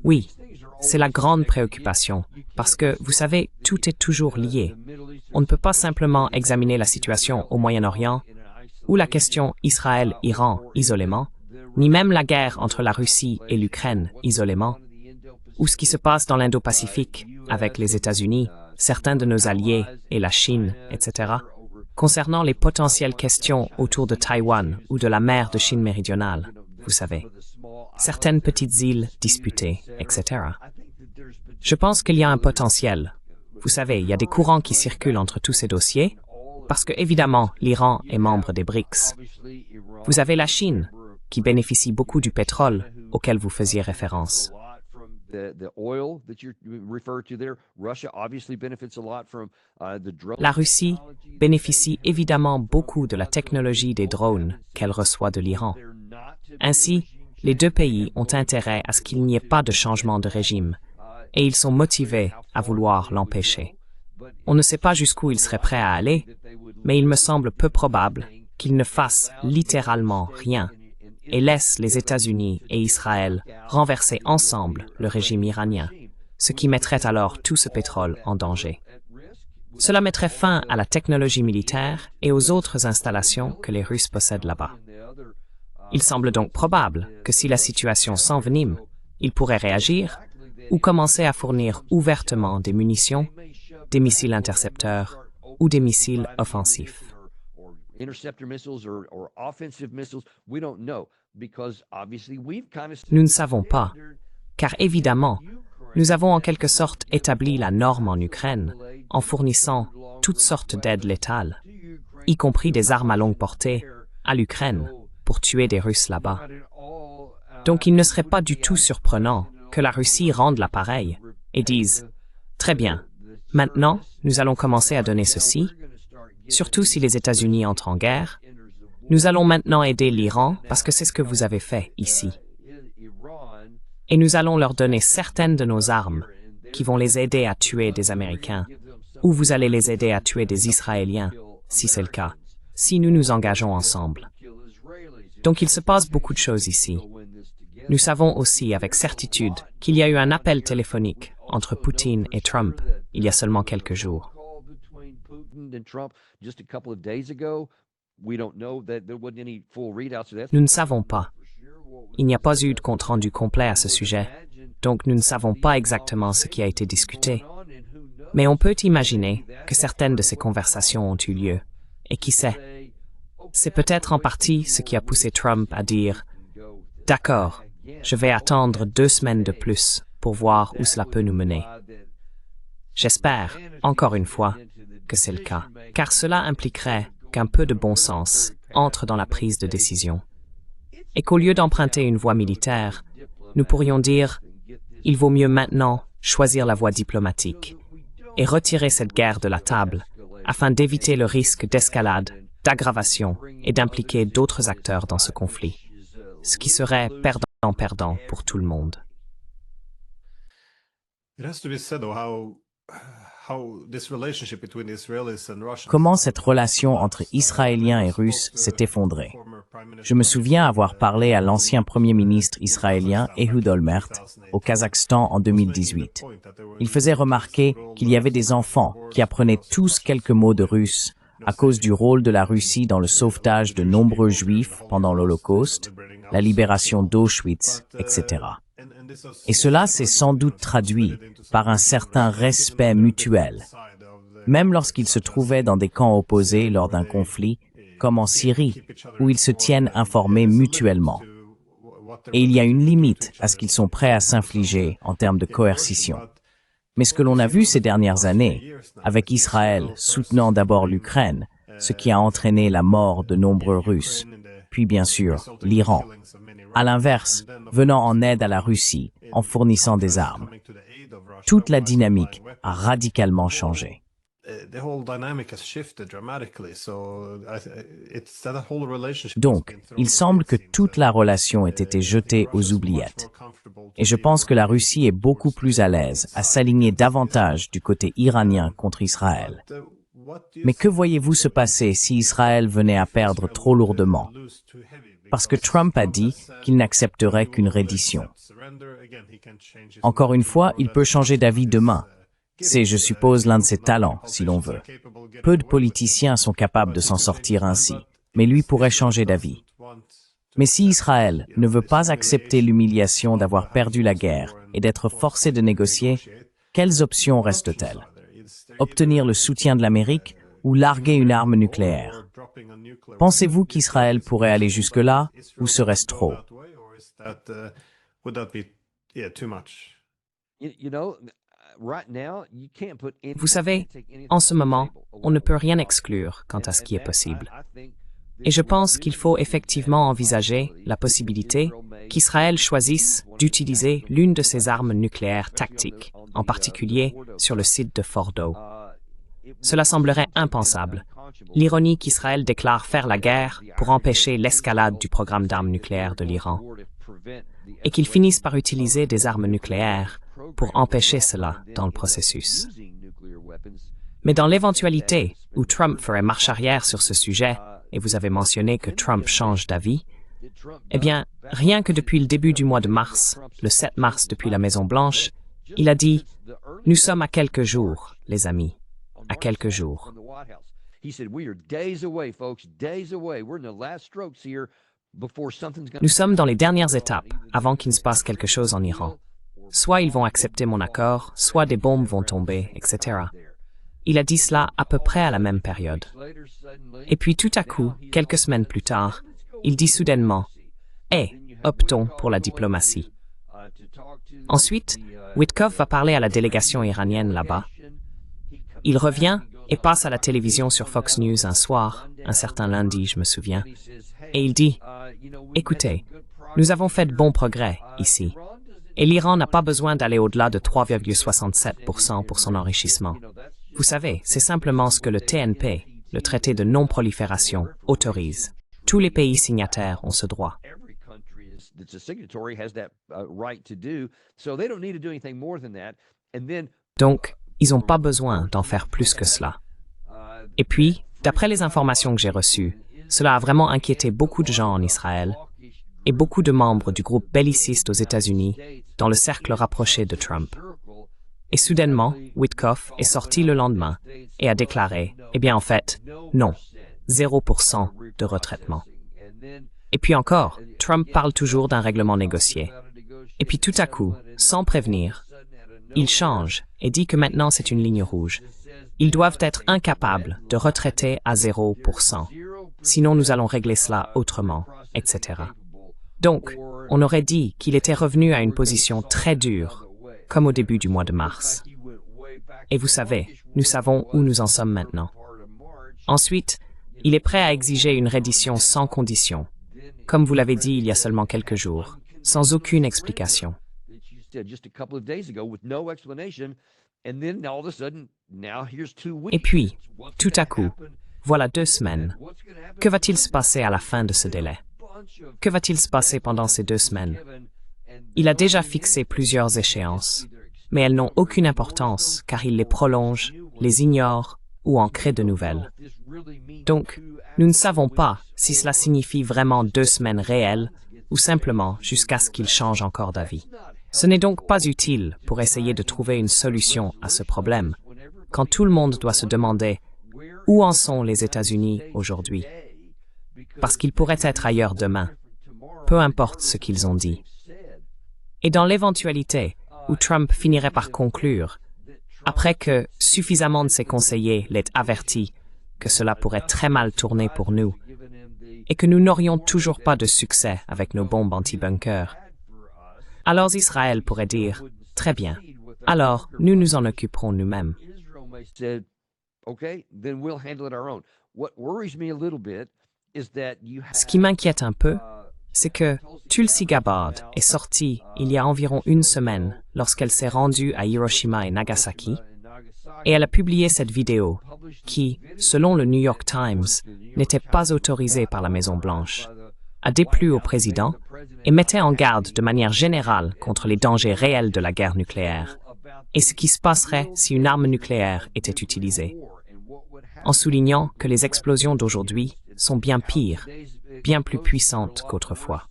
Oui, c'est la grande préoccupation, parce que, vous savez, tout est toujours lié. On ne peut pas simplement examiner la situation au Moyen-Orient, ou la question Israël-Iran isolément, ni même la guerre entre la Russie et l'Ukraine isolément, ou ce qui se passe dans l'Indo-Pacifique avec les États-Unis, certains de nos alliés et la Chine, etc., concernant les potentielles questions autour de Taïwan ou de la mer de Chine méridionale, vous savez, certaines petites îles disputées, etc. Je pense qu'il y a un potentiel. Vous savez, il y a des courants qui circulent entre tous ces dossiers, parce que, évidemment, l'Iran est membre des BRICS. Vous avez la Chine, qui bénéficie beaucoup du pétrole auquel vous faisiez référence. La Russie bénéficie évidemment beaucoup de la technologie des drones qu'elle reçoit de l'Iran. Ainsi, les deux pays ont intérêt à ce qu'il n'y ait pas de changement de régime, et ils sont motivés à vouloir l'empêcher. On ne sait pas jusqu'où ils seraient prêts à aller, mais il me semble peu probable qu'ils ne fassent littéralement rien et laissent les États-Unis et Israël renverser ensemble le régime iranien, ce qui mettrait alors tout ce pétrole en danger. Cela mettrait fin à la technologie militaire et aux autres installations que les Russes possèdent là-bas. Il semble donc probable que si la situation s'envenime, ils pourraient réagir ou commencer à fournir ouvertement des munitions, des missiles intercepteurs ou des missiles offensifs. Nous ne savons pas, car évidemment, nous avons en quelque sorte établi la norme en Ukraine en fournissant toutes sortes d'aides létales, y compris des armes à longue portée, à l'Ukraine, pour tuer des Russes là-bas. Donc il ne serait pas du tout surprenant que la Russie rende l'appareil et dise « Très bien, maintenant, nous allons commencer à donner ceci, surtout si les États-Unis entrent en guerre. Nous allons maintenant aider l'Iran parce que c'est ce que vous avez fait ici. Et nous allons leur donner certaines de nos armes qui vont les aider à tuer des Américains, ou vous allez les aider à tuer des Israéliens, si c'est le cas, si nous nous engageons ensemble. Donc il se passe beaucoup de choses ici. Nous savons aussi avec certitude qu'il y a eu un appel téléphonique entre Poutine et Trump il y a seulement quelques jours. Nous ne savons pas. Il n'y a pas eu de compte-rendu complet à ce sujet, donc nous ne savons pas exactement ce qui a été discuté. Mais on peut imaginer que certaines de ces conversations ont eu lieu. Et qui sait? C'est peut-être en partie ce qui a poussé Trump à dire D'accord, je vais attendre 2 semaines de plus pour voir où cela peut nous mener. J'espère, encore une fois, que c'est le cas, car cela impliquerait qu'un peu de bon sens entre dans la prise de décision. Et qu'au lieu d'emprunter une voie militaire, nous pourrions dire « il vaut mieux maintenant choisir la voie diplomatique et retirer cette guerre de la table afin d'éviter le risque d'escalade, d'aggravation et d'impliquer d'autres acteurs dans ce conflit, ce qui serait perdant-perdant pour tout le monde. » Comment cette relation entre Israéliens et Russes s'est effondrée. Je me souviens avoir parlé à l'ancien Premier ministre israélien Ehud Olmert au Kazakhstan en 2018. Il faisait remarquer qu'il y avait des enfants qui apprenaient tous quelques mots de russe à cause du rôle de la Russie dans le sauvetage de nombreux Juifs pendant l'Holocauste, la libération d'Auschwitz, etc. Et cela s'est sans doute traduit par un certain respect mutuel. Même lorsqu'ils se trouvaient dans des camps opposés lors d'un conflit, comme en Syrie, où ils se tiennent informés mutuellement. Et il y a une limite à ce qu'ils sont prêts à s'infliger en termes de coercition. Mais ce que l'on a vu ces dernières années, avec Israël soutenant d'abord l'Ukraine, ce qui a entraîné la mort de nombreux Russes, puis bien sûr l'Iran, à l'inverse, venant en aide à la Russie en fournissant des armes. Toute la dynamique a radicalement changé. Donc, il semble que toute la relation ait été jetée aux oubliettes. Et je pense que la Russie est beaucoup plus à l'aise à s'aligner davantage du côté iranien contre Israël. Mais que voyez-vous se passer si Israël venait à perdre trop lourdement? Parce que Trump a dit qu'il n'accepterait qu'une reddition. Encore une fois, il peut changer d'avis demain. C'est, je suppose, l'un de ses talents, si l'on veut. Peu de politiciens sont capables de s'en sortir ainsi, mais lui pourrait changer d'avis. Mais si Israël ne veut pas accepter l'humiliation d'avoir perdu la guerre et d'être forcé de négocier, quelles options restent-elles? Obtenir le soutien de l'Amérique ou larguer une arme nucléaire? Pensez-vous qu'Israël pourrait aller jusque-là ou serait-ce trop? Vous savez, en ce moment, on ne peut rien exclure quant à ce qui est possible. Et je pense qu'il faut effectivement envisager la possibilité qu'Israël choisisse d'utiliser l'une de ses armes nucléaires tactiques, en particulier sur le site de Fordo. Cela semblerait impensable. L'ironie qu'Israël déclare faire la guerre pour empêcher l'escalade du programme d'armes nucléaires de l'Iran, et qu'il finisse par utiliser des armes nucléaires pour empêcher cela dans le processus. Mais dans l'éventualité où Trump ferait marche arrière sur ce sujet, et vous avez mentionné que Trump change d'avis, eh bien, rien que depuis le début du mois de mars, le 7 mars depuis la Maison-Blanche, il a dit « Nous sommes à quelques jours, les amis, à quelques jours. » Nous sommes dans les dernières étapes avant qu'il ne se passe quelque chose en Iran. Soit ils vont accepter mon accord, soit des bombes vont tomber, etc. Il a dit cela à peu près à la même période. Et puis tout à coup, quelques semaines plus tard, il dit soudainement « Eh, optons pour la diplomatie. » Ensuite, Witkoff va parler à la délégation iranienne là-bas. Il revient et passe à la télévision sur Fox News un soir, un certain lundi, je me souviens, et il dit « Écoutez, nous avons fait de bons progrès ici, et l'Iran n'a pas besoin d'aller au-delà de 3,67% pour son enrichissement. Vous savez, c'est simplement ce que le TNP, le traité de non-prolifération, autorise. Tous les pays signataires ont ce droit. » Donc, ils n'ont pas besoin d'en faire plus que cela. Et puis, d'après les informations que j'ai reçues, cela a vraiment inquiété beaucoup de gens en Israël et beaucoup de membres du groupe belliciste aux États-Unis dans le cercle rapproché de Trump. Et soudainement, Witkoff est sorti le lendemain et a déclaré « Eh bien en fait, non, 0% de retraitement. » Et puis encore, Trump parle toujours d'un règlement négocié. Et puis tout à coup, sans prévenir, il change et dit que maintenant c'est une ligne rouge. Ils doivent être incapables de retraiter à 0%. Sinon nous allons régler cela autrement, etc. Donc, on aurait dit qu'il était revenu à une position très dure, comme au début du mois de mars. Et vous savez, nous savons où nous en sommes maintenant. Ensuite, il est prêt à exiger une reddition sans condition, comme vous l'avez dit il y a seulement quelques jours, sans aucune explication. Et puis, tout à coup, voilà 2 semaines. Que va-t-il se passer à la fin de ce délai? Que va-t-il se passer pendant ces 2 semaines? Il a déjà fixé plusieurs échéances, mais elles n'ont aucune importance car il les prolonge, les ignore ou en crée de nouvelles. Donc, nous ne savons pas si cela signifie vraiment 2 semaines réelles ou simplement jusqu'à ce qu'il change encore d'avis. Ce n'est donc pas utile pour essayer de trouver une solution à ce problème, quand tout le monde doit se demander où en sont les États-Unis aujourd'hui, parce qu'ils pourraient être ailleurs demain, peu importe ce qu'ils ont dit. Et dans l'éventualité où Trump finirait par conclure, après que suffisamment de ses conseillers l'aient averti que cela pourrait très mal tourner pour nous, et que nous n'aurions toujours pas de succès avec nos bombes anti-bunkers, alors Israël pourrait dire, très bien, alors nous nous en occuperons nous-mêmes. Ce qui m'inquiète un peu, c'est que Tulsi Gabbard est sortie il y a environ 1 semaine lorsqu'elle s'est rendue à Hiroshima et Nagasaki, et elle a publié cette vidéo qui, selon le New York Times, n'était pas autorisée par la Maison-Blanche, a déplu au président et mettait en garde de manière générale contre les dangers réels de la guerre nucléaire et ce qui se passerait si une arme nucléaire était utilisée, en soulignant que les explosions d'aujourd'hui sont bien pires, bien plus puissantes qu'autrefois.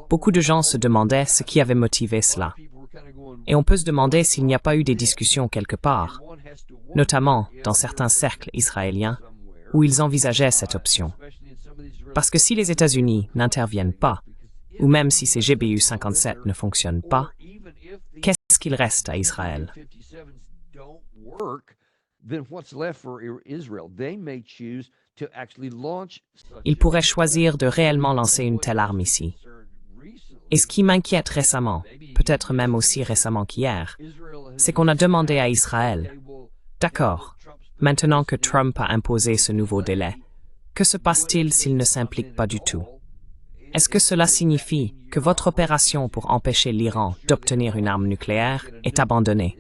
Beaucoup de gens se demandaient ce qui avait motivé cela. Et on peut se demander s'il n'y a pas eu des discussions quelque part, notamment dans certains cercles israéliens, où ils envisageaient cette option. Parce que si les États-Unis n'interviennent pas, ou même si ces GBU 57 ne fonctionnent pas, qu'est-ce qu'il reste à Israël? Ils pourraient choisir de réellement lancer une telle arme ici. Et ce qui m'inquiète récemment, peut-être même aussi récemment qu'hier, c'est qu'on a demandé à Israël, d'accord, maintenant que Trump a imposé ce nouveau délai, que se passe-t-il s'il ne s'implique pas du tout? Est-ce que cela signifie que votre opération pour empêcher l'Iran d'obtenir une arme nucléaire est abandonnée?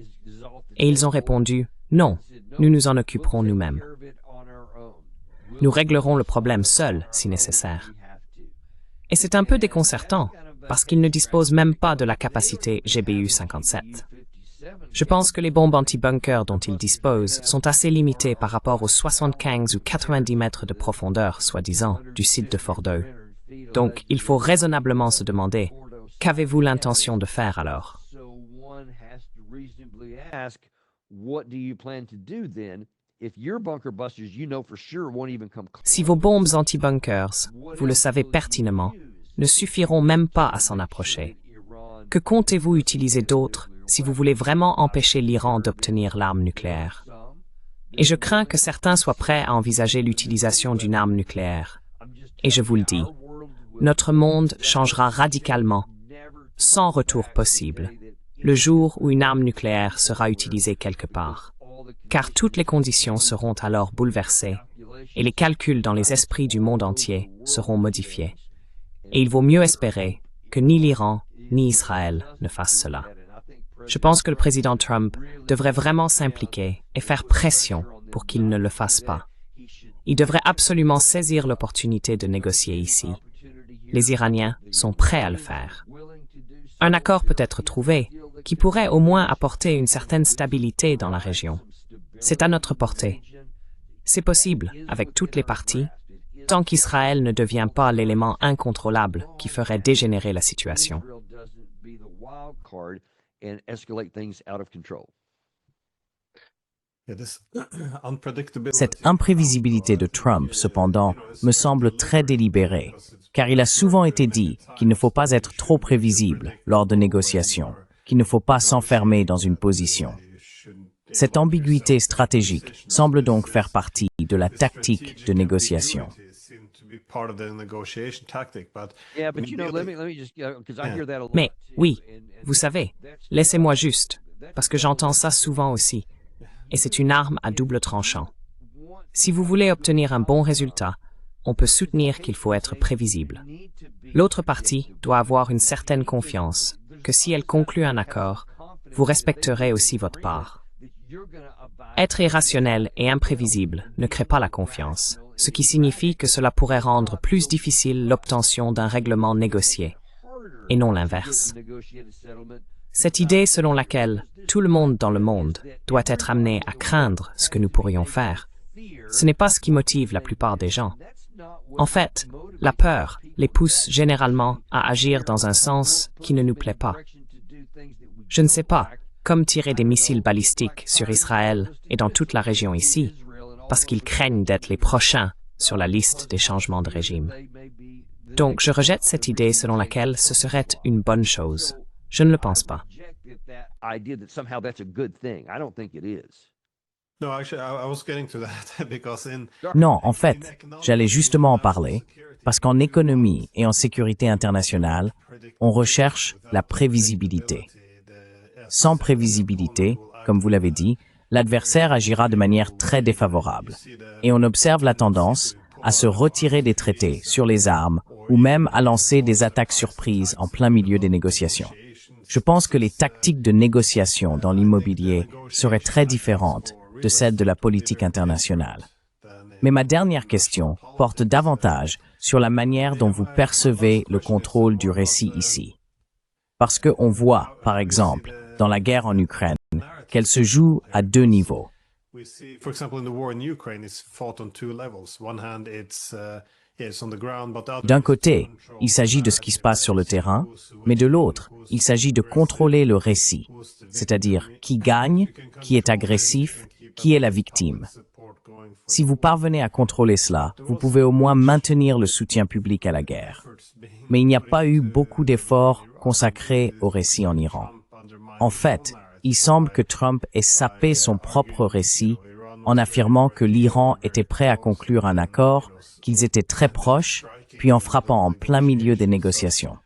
Et ils ont répondu, non, nous nous en occuperons nous-mêmes. Nous réglerons le problème seuls si nécessaire. Et c'est un peu déconcertant, parce qu'ils ne disposent même pas de la capacité GBU 57. Je pense que les bombes anti-bunker dont ils disposent sont assez limitées par rapport aux 75 ou 90 mètres de profondeur, soi-disant, du site de Fordow. Donc, il faut raisonnablement se demander, qu'avez-vous l'intention de faire alors? Si vos bombes anti-bunkers, vous le savez pertinemment, ne suffiront même pas à s'en approcher, que comptez-vous utiliser d'autres si vous voulez vraiment empêcher l'Iran d'obtenir l'arme nucléaire? Et je crains que certains soient prêts à envisager l'utilisation d'une arme nucléaire. Et je vous le dis, notre monde changera radicalement, sans retour possible, le jour où une arme nucléaire sera utilisée quelque part. Car toutes les conditions seront alors bouleversées et les calculs dans les esprits du monde entier seront modifiés. Et il vaut mieux espérer que ni l'Iran ni Israël ne fassent cela. Je pense que le président Trump devrait vraiment s'impliquer et faire pression pour qu'il ne le fasse pas. Il devrait absolument saisir l'opportunité de négocier ici. Les Iraniens sont prêts à le faire. Un accord peut être trouvé qui pourrait au moins apporter une certaine stabilité dans la région. C'est à notre portée. C'est possible avec toutes les parties, tant qu'Israël ne devient pas l'élément incontrôlable qui ferait dégénérer la situation. Cette imprévisibilité de Trump, cependant, me semble très délibérée, car il a souvent été dit qu'il ne faut pas être trop prévisible lors de négociations, qu'il ne faut pas s'enfermer dans une position. Cette ambiguïté stratégique semble donc faire partie de la tactique de négociation. Mais oui, vous savez, laissez-moi juste, parce que j'entends ça souvent aussi, et c'est une arme à double tranchant. Si vous voulez obtenir un bon résultat, on peut soutenir qu'il faut être prévisible. L'autre partie doit avoir une certaine confiance que si elle conclut un accord, vous respecterez aussi votre part. Être irrationnel et imprévisible ne crée pas la confiance, ce qui signifie que cela pourrait rendre plus difficile l'obtention d'un règlement négocié, et non l'inverse. Cette idée selon laquelle tout le monde dans le monde doit être amené à craindre ce que nous pourrions faire, ce n'est pas ce qui motive la plupart des gens. En fait, la peur les pousse généralement à agir dans un sens qui ne nous plaît pas. Je ne sais pas, comme tirer des missiles balistiques sur Israël et dans toute la région ici, parce qu'ils craignent d'être les prochains sur la liste des changements de régime. Donc, je rejette cette idée selon laquelle ce serait une bonne chose. Je ne le pense pas. Non, en fait, j'allais justement en parler, parce qu'en économie et en sécurité internationale, on recherche la prévisibilité. Sans prévisibilité, comme vous l'avez dit, l'adversaire agira de manière très défavorable. Et on observe la tendance à se retirer des traités sur les armes ou même à lancer des attaques surprises en plein milieu des négociations. Je pense que les tactiques de négociation dans l'immobilier seraient très différentes de celles de la politique internationale. Mais ma dernière question porte davantage sur la manière dont vous percevez le contrôle du récit ici. Parce qu'on voit, par exemple, dans la guerre en Ukraine, qu'elle se joue à deux niveaux. D'un côté, il s'agit de ce qui se passe sur le terrain, mais de l'autre, il s'agit de contrôler le récit, c'est-à-dire qui gagne, qui est agressif, qui est la victime. Si vous parvenez à contrôler cela, vous pouvez au moins maintenir le soutien public à la guerre. Mais il n'y a pas eu beaucoup d'efforts consacrés au récit en Iran. En fait, il semble que Trump ait sapé son propre récit en affirmant que l'Iran était prêt à conclure un accord, qu'ils étaient très proches, puis en frappant en plein milieu des négociations.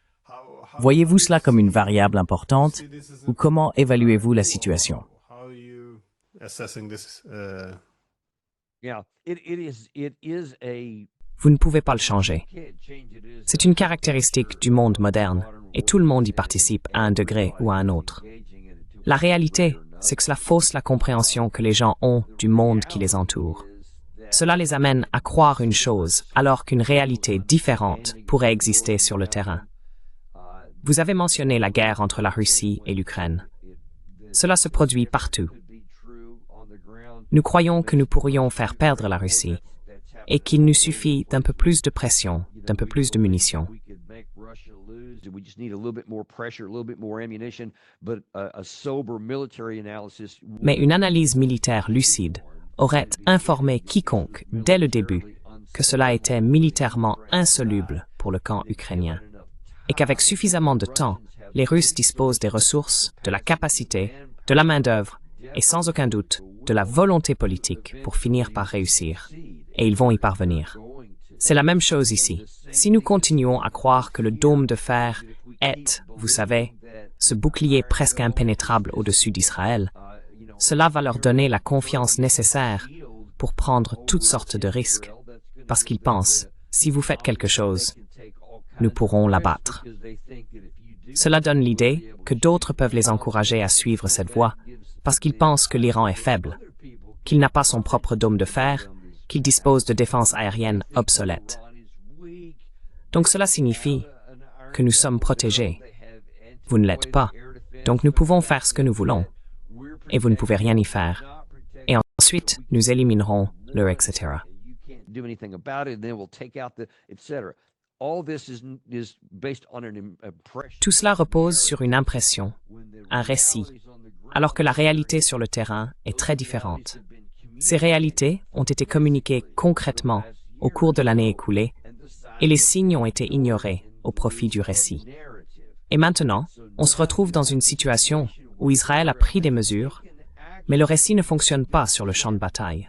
Voyez-vous cela comme une variable importante ou comment évaluez-vous la situation? Vous ne pouvez pas le changer. C'est une caractéristique du monde moderne, et tout le monde y participe à un degré ou à un autre. La réalité, c'est que cela fausse la compréhension que les gens ont du monde qui les entoure. Cela les amène à croire une chose, alors qu'une réalité différente pourrait exister sur le terrain. Vous avez mentionné la guerre entre la Russie et l'Ukraine. Cela se produit partout. Nous croyons que nous pourrions faire perdre la Russie et qu'il nous suffit d'un peu plus de pression, d'un peu plus de munitions. Mais une analyse militaire lucide aurait informé quiconque, dès le début, que cela était militairement insoluble pour le camp ukrainien, et qu'avec suffisamment de temps, les Russes disposent des ressources, de la capacité, de la main-d'œuvre, et sans aucun doute, de la volonté politique pour finir par réussir. Et ils vont y parvenir. C'est la même chose ici. Si nous continuons à croire que le dôme de fer est, vous savez, ce bouclier presque impénétrable au-dessus d'Israël, cela va leur donner la confiance nécessaire pour prendre toutes sortes de risques, parce qu'ils pensent, si vous faites quelque chose, nous pourrons l'abattre. Cela donne l'idée que d'autres peuvent les encourager à suivre cette voie, parce qu'ils pensent que l'Iran est faible, qu'il n'a pas son propre dôme de fer, qu'il dispose de défenses aériennes obsolètes. Donc cela signifie que nous sommes protégés. Vous ne l'êtes pas, donc nous pouvons faire ce que nous voulons, et vous ne pouvez rien y faire. Et ensuite, nous éliminerons le etc. Tout cela repose sur une impression, un récit, alors que la réalité sur le terrain est très différente. Ces réalités ont été communiquées concrètement au cours de l'année écoulée et les signes ont été ignorés au profit du récit. Et maintenant, on se retrouve dans une situation où Israël a pris des mesures, mais le récit ne fonctionne pas sur le champ de bataille.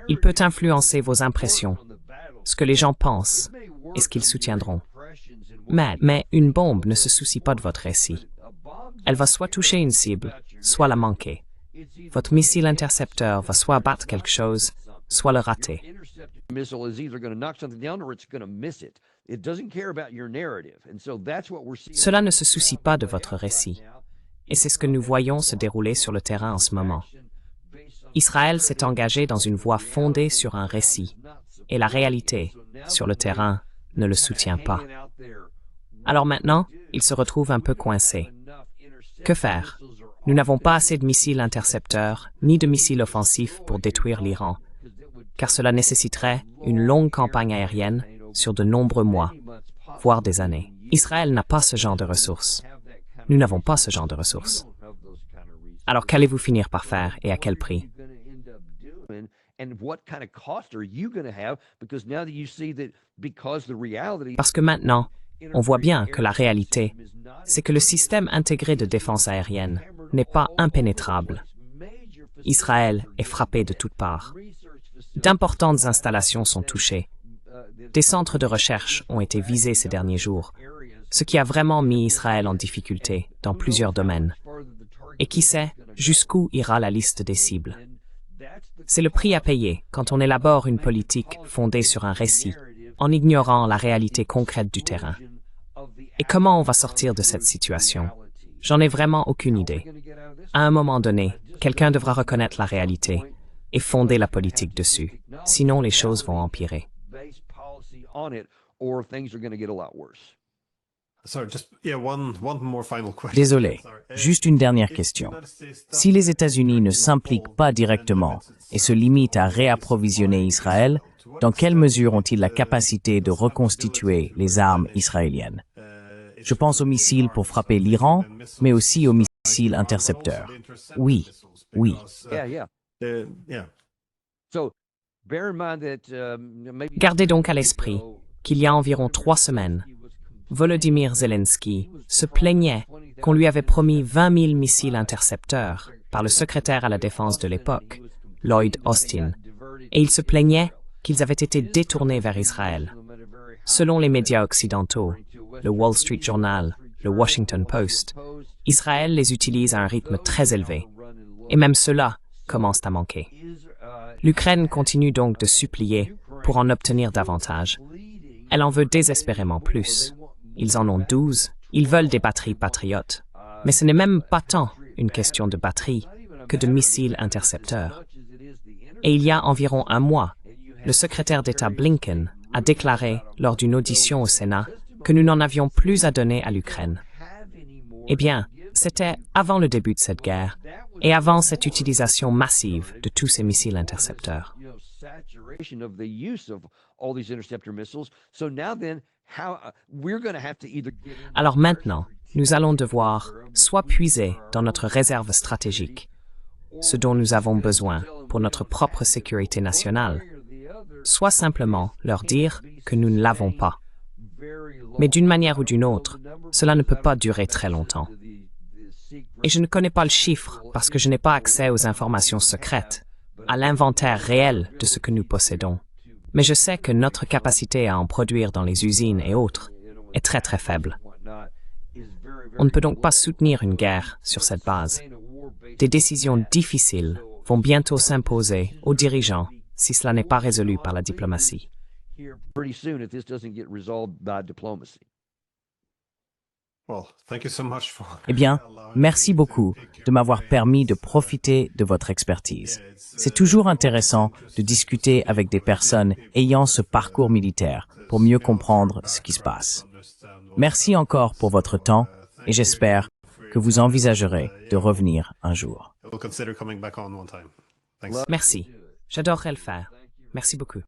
Il peut influencer vos impressions, ce que les gens pensent, est-ce qu'ils soutiendront. Mais une bombe ne se soucie pas de votre récit. Elle va soit toucher une cible, soit la manquer. Votre missile intercepteur va soit abattre quelque chose, soit le rater. Cela ne se soucie pas de votre récit. Et c'est ce que nous voyons se dérouler sur le terrain en ce moment. Israël s'est engagé dans une voie fondée sur un récit, et la réalité, sur le terrain, ne le soutient pas. Alors maintenant, il se retrouve un peu coincé. Que faire? Nous n'avons pas assez de missiles intercepteurs, ni de missiles offensifs pour détruire l'Iran, car cela nécessiterait une longue campagne aérienne sur de nombreux mois, voire des années. Israël n'a pas ce genre de ressources. Nous n'avons pas ce genre de ressources. Alors qu'allez-vous finir par faire et à quel prix? Parce que maintenant, on voit bien que la réalité, c'est que le système intégré de défense aérienne n'est pas impénétrable. Israël est frappé de toutes parts. D'importantes installations sont touchées. Des centres de recherche ont été visés ces derniers jours, ce qui a vraiment mis Israël en difficulté dans plusieurs domaines. Et qui sait jusqu'où ira la liste des cibles. C'est le prix à payer quand on élabore une politique fondée sur un récit, en ignorant la réalité concrète du terrain. Et comment on va sortir de cette situation? J'en ai vraiment aucune idée. À un moment donné, quelqu'un devra reconnaître la réalité et fonder la politique dessus. Sinon, les choses vont empirer. Désolé, juste une dernière question. Si les États-Unis ne s'impliquent pas directement et se limitent à réapprovisionner Israël, dans quelle mesure ont-ils la capacité de reconstituer les armes israéliennes? Je pense aux missiles pour frapper l'Iran, mais aussi aux missiles intercepteurs. Oui, oui. Gardez donc à l'esprit qu'il y a environ 3 semaines, Volodymyr Zelensky se plaignait qu'on lui avait promis 20 000 missiles intercepteurs par le secrétaire à la défense de l'époque, Lloyd Austin, et il se plaignait qu'ils avaient été détournés vers Israël. Selon les médias occidentaux, le Wall Street Journal, le Washington Post, Israël les utilise à un rythme très élevé, et même ceux-là commencent à manquer. L'Ukraine continue donc de supplier pour en obtenir davantage. Elle en veut désespérément plus. Ils en ont 12, ils veulent des batteries patriotes. Mais ce n'est même pas tant une question de batterie que de missiles intercepteurs. Et il y a environ un mois, le secrétaire d'État Blinken a déclaré lors d'une audition au Sénat que nous n'en avions plus à donner à l'Ukraine. Eh bien, c'était avant le début de cette guerre et avant cette utilisation massive de tous ces missiles intercepteurs. Alors maintenant, nous allons devoir soit puiser dans notre réserve stratégique, ce dont nous avons besoin pour notre propre sécurité nationale, soit simplement leur dire que nous ne l'avons pas. Mais d'une manière ou d'une autre, cela ne peut pas durer très longtemps. Et je ne connais pas le chiffre parce que je n'ai pas accès aux informations secrètes, à l'inventaire réel de ce que nous possédons. Mais je sais que notre capacité à en produire dans les usines et autres est très très faible. On ne peut donc pas soutenir une guerre sur cette base. Des décisions difficiles vont bientôt s'imposer aux dirigeants si cela n'est pas résolu par la diplomatie. Eh bien, merci beaucoup de m'avoir permis de profiter de votre expertise. C'est toujours intéressant de discuter avec des personnes ayant ce parcours militaire pour mieux comprendre ce qui se passe. Merci encore pour votre temps et j'espère que vous envisagerez de revenir un jour. Merci. J'adorerais le faire. Merci beaucoup.